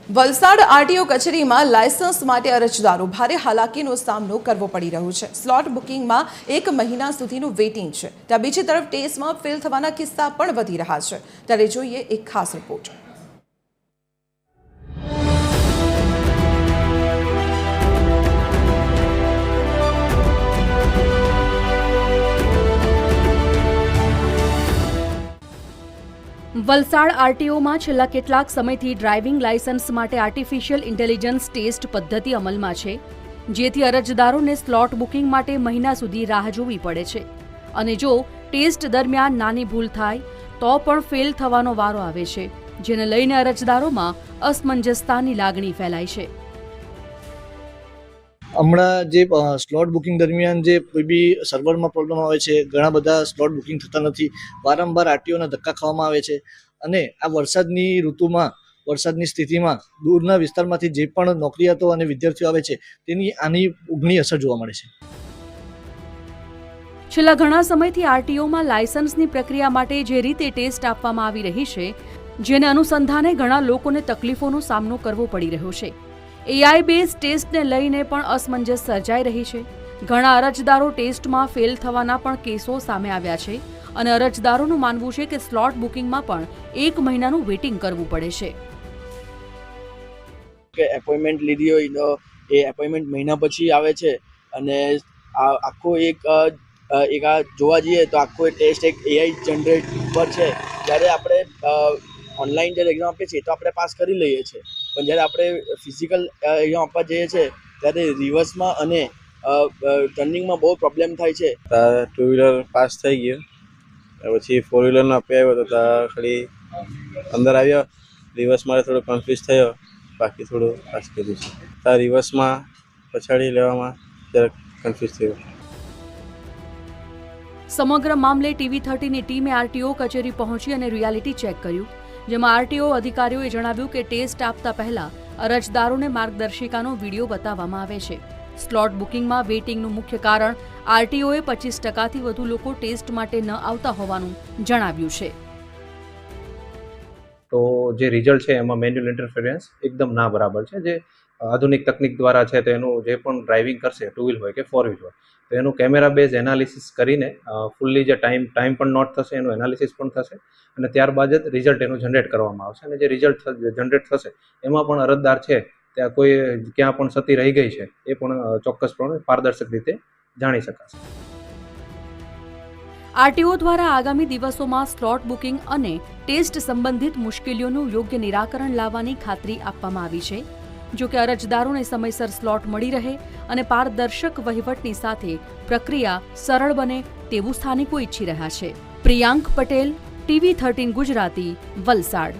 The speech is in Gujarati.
વલસાડ આરટીઓ કચેરીમાં લાયસન્સ માટે અરજદારો ભારે હાલાકીનો સામનો કરવો પડી રહ્યો છે। સ્લોટ બુકિંગમાં 1 મહિના સુધીનું વેઇટિંગ છે, ત્યાં બીજી તરફ ટેસ્ટમાં ફેલ થવાના કિસ્સા પણ વધી રહ્યા છે। ત્યારે જોઈએ એક ખાસ રિપોર્ટ। વલસાડ આરટીઓમાં છેલ્લા કેટલાક સમયથી ડ્રાઇવિંગ લાયસન્સ માટે આર્ટિફિશિયલ ઇન્ટેલિજન્સ ટેસ્ટ પદ્ધતિ અમલમાં છે, જેથી અરજદારોને સ્લોટ બુકિંગ માટે મહિના સુધી રાહ જોવી પડે છે અને જો ટેસ્ટ દરમિયાન નાની ભૂલ થાય તો પણ ફેલ થવાનો વારો આવે છે, જેને લઈને અરજદારોમાં અસમંજસતાની લાગણી ફેલાય છે। હમણાં જે સ્લોટ બુકિંગ દરમિયાન જે કોઈ બી સર્વરમાં પ્રોબ્લેમ આવે છે, ઘણા બધા સ્લોટ બુકિંગ થતા નથી, વારંવાર આરટીઓના ધક્કા ખાવામાં આવે છે અને આ વરસાદની ઋતુમાં વરસાદની સ્થિતિમાં દૂરના વિસ્તારમાંથી જે પણ નોકરિયાતો અને વિદ્યાર્થીઓ આવે છે તેની આની ઉઘણી અસર જોવા મળે છે। છેલ્લા ઘણા સમયથી આરટીઓમાં લાયસન્સની પ્રક્રિયા માટે જે રીતે ટેસ્ટ આપવામાં આવી રહી છે, જેને અનુસંધાને ઘણા લોકોને તકલીફોનો સામનો કરવો પડી રહ્યો છે। એઆઈ બેઝ ટેસ્ટને લઈને પણ અસમંજસ સર્જાઈ રહી છે। ઘણા અરજદારો ટેસ્ટમાં ફેલ થવાના પણ કેસો સામે આવ્યા છે અને અરજદારોનું માનવું છે કે સ્લોટ બુકિંગમાં પણ 1 મહિનાનું વેઇટિંગ કરવું પડે છે। કે એપોઇન્ટમેન્ટ લીધી હોય તો એ એપોઇન્ટમેન્ટ મહિના પછી આવે છે અને આખો એક જોવા જઈએ તો આખો ટેસ્ટ એક એઆઈ જનરેટ પર છે। જ્યારે આપણે ઓનલાઈન જ્યારે એક્ઝામ આપીએ છીએ તો આપણે પાસ કરી લઈએ છીએ, પણ જ્યારે આપણે ફિઝિકલ એક્ઝામ આપવા જઈએ છીએ ત્યારે રિવર્સમાં અને ટર્નિંગમાં બહુ પ્રોબ્લેમ થાય છે। ટુ વ્હીલર પાસ થઈ ગયું, પછી ફોર વ્હીલરનો આપી આવ્યો તો ત્યાં ખાલી અંદર આવ્યો, રિવર્સમાં થોડો કન્ફ્યુઝ થયો, બાકી થોડું પાસ કર્યું છે। ત્યાં રિવર્સમાં પછાડી લેવામાં જરાક કન્ફ્યુઝ થયો। સમગ્ર મામલે TV13ની ટીમે આરટીઓ કચેરી પહોંચી અને રિયાલિટી ચેક કર્યું, જેમાં આરટીઓ અધિકારીઓએ જણાવ્યું કે ટેસ્ટ આપતા પહેલા અરજદારોને માર્ગદર્શિકાનો વિડીયો બતાવવામાં આવે છે। સ્લોટ બુકિંગમાં વેઇટિંગનું મુખ્ય કારણ આરટીઓએ 25%થી વધુ લોકો ટેસ્ટ માટે ન આવતા હોવાનું જણાવ્યું છે। તો જે રિઝલ્ટ છે એમાં મેન્યુઅલ ઇન્ટરફેરન્સ એકદમ ના બરાબર છે। જે આધુનિક તકનિક દ્વારા છે તો એનું જે પણ ડ્રાઇવિંગ કરશે, ટુ વ્હીલ હોય કે ફોર વ્હીલ હોય, તો એનું કેમેરા બેઝ એનાલિસિસ કરીને ફૂલ્લી જે ટાઈમ પણ નોટ થશે, એનું એનાલિસિસ પણ થશે અને ત્યારબાદ જ રિઝલ્ટ એનું જનરેટ કરવામાં આવશે અને જે રિઝલ્ટ જનરેટ થશે એમાં પણ અરજદાર છે ત્યાં કોઈ ક્યાં પણ સતી રહી ગઈ છે એ પણ ચોક્કસપણે પારદર્શક રીતે જાણી શકાશે। આરટીઓ દ્વારા આગામી દિવસોમાં સ્લોટ બુકિંગ અને ટેસ્ટ સંબંધિત મુશ્કેલીઓનું યોગ્ય નિરાકરણ લાવવાની ખાતરી આપવામાં આવી છે। જો કે અરજદારોને સમયસર સ્લોટ મળી રહે અને પારદર્શક વહીવટની સાથે પ્રક્રિયા સરળ બને તેવું સ્થાનિકો ઈચ્છી રહ્યા છે। પ્રિયાંક પટેલ, TV13 ગુજરાતી, વલસાડ।